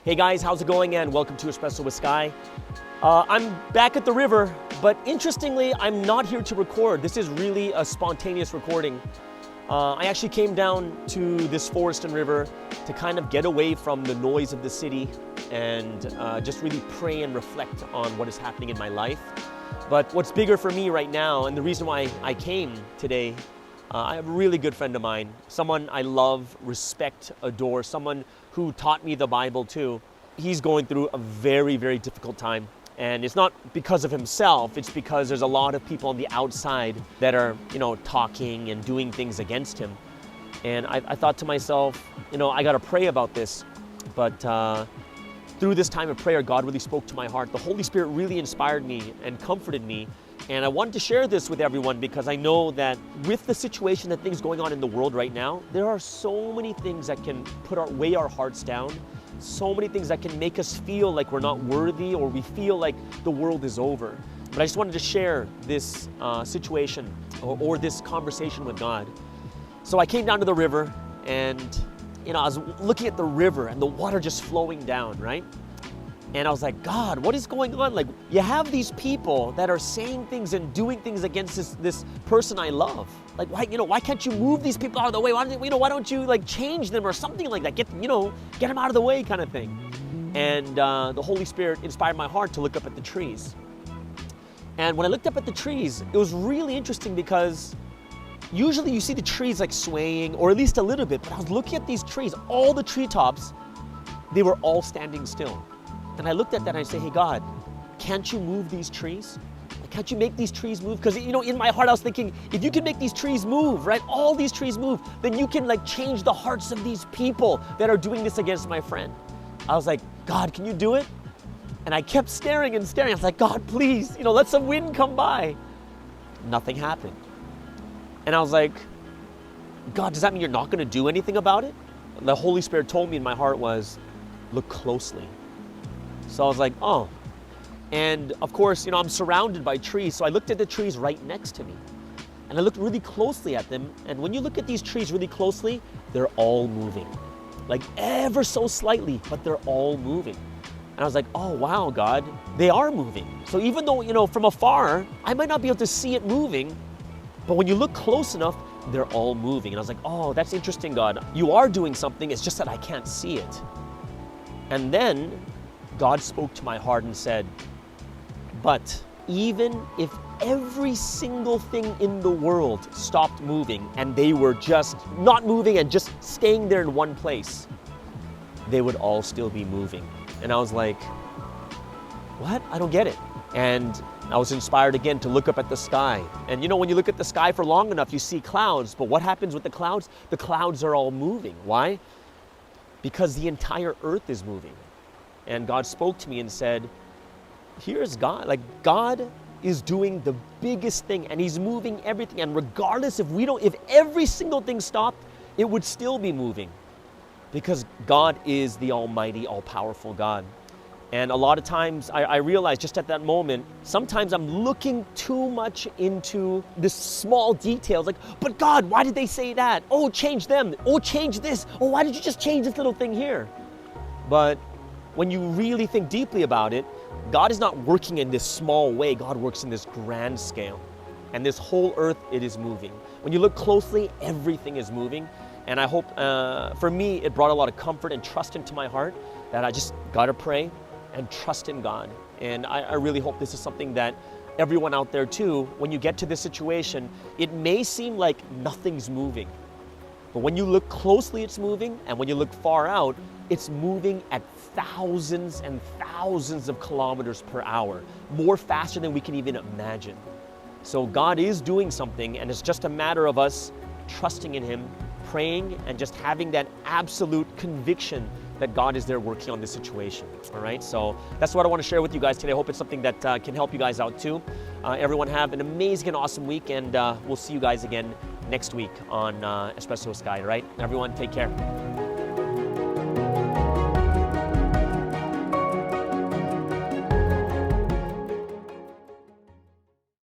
Hey guys, how's it going? And welcome to Espresso with Sky. I'm back at the river, but interestingly, I'm not here to record. This is really a spontaneous recording. I actually came down to this forest and river to kind of get away from the noise of the city and just really pray and reflect on what is happening in my life. But what's bigger for me right now, and the reason why I came today, I have a really good friend of mine, someone I love, respect, adore, someone who taught me the Bible too. He's going through a very, very difficult time. And it's not because of himself, it's because there's a lot of people on the outside that are, talking and doing things against him. And I thought to myself, I gotta pray about this. But through this time of prayer, God really spoke to my heart. The Holy Spirit really inspired me and comforted me. And I wanted to share this with everyone because I know that with the situation and things going on in the world right now, there are so many things that can weigh our hearts down, so many things that can make us feel like we're not worthy or we feel like the world is over. But I just wanted to share this situation or this conversation with God. So I came down to the river and I was looking at the river and the water just flowing down, right? And I was like, God, what is going on? Like, you have these people that are saying things and doing things against this person I love. Like, why can't you move these people out of the way? Why don't you like change them or something like that? Get them out of the way kind of thing. And the Holy Spirit inspired my heart to look up at the trees. And when I looked up at the trees, it was really interesting because usually you see the trees like swaying or at least a little bit, but I was looking at these trees, all the treetops, they were all standing still. And I looked at that and I said, hey God, can't you move these trees? Like, can't you make these trees move? Because in my heart I was thinking, if you can make these trees move, right? All these trees move, then you can like change the hearts of these people that are doing this against my friend. I was like, God, can you do it? And I kept staring and staring. I was like, God, please, let some wind come by. Nothing happened. And I was like, God, does that mean you're not going to do anything about it? The Holy Spirit told me in my heart was, look closely. So I was like, oh. And of course, I'm surrounded by trees. So I looked at the trees right next to me. And I looked really closely at them. And when you look at these trees really closely, they're all moving. Like ever so slightly, but they're all moving. And I was like, oh wow, God, they are moving. So even though, from afar, I might not be able to see it moving, but when you look close enough, they're all moving. And I was like, oh, that's interesting, God. You are doing something, it's just that I can't see it. And then God spoke to my heart and said, but even if every single thing in the world stopped moving and they were just not moving and just staying there in one place, they would all still be moving. And I was like, what? I don't get it. And I was inspired again to look up at the sky. And when you look at the sky for long enough, you see clouds. But what happens with the clouds? The clouds are all moving. Why? Because the entire earth is moving. And God spoke to me and said, here's God. Like, God is doing the biggest thing and he's moving everything. And regardless if every single thing stopped, it would still be moving because God is the almighty, all-powerful God. And a lot of times I realized just at that moment, sometimes I'm looking too much into the small details. Like, but God, why did they say that? Oh, change them. Oh, change this. Oh, why did you just change this little thing here? But when you really think deeply about it, God is not working in this small way. God works in this grand scale. And this whole earth, it is moving. When you look closely, everything is moving. And I hope, for me, it brought a lot of comfort and trust into my heart that I just gotta pray and trust in God. And I really hope this is something that everyone out there too, when you get to this situation, it may seem like nothing's moving. But when you look closely, it's moving. And when you look far out, it's moving at thousands and thousands of kilometers per hour, more faster than we can even imagine. So God is doing something, and it's just a matter of us trusting in Him, praying, and just having that absolute conviction that God is there working on this situation. All right, so that's what I want to share with you guys today. I hope it's something that can help you guys out too. Everyone have an amazing and awesome week, and we'll see you guys again next week on Espresso with Sky. All right, everyone, take care.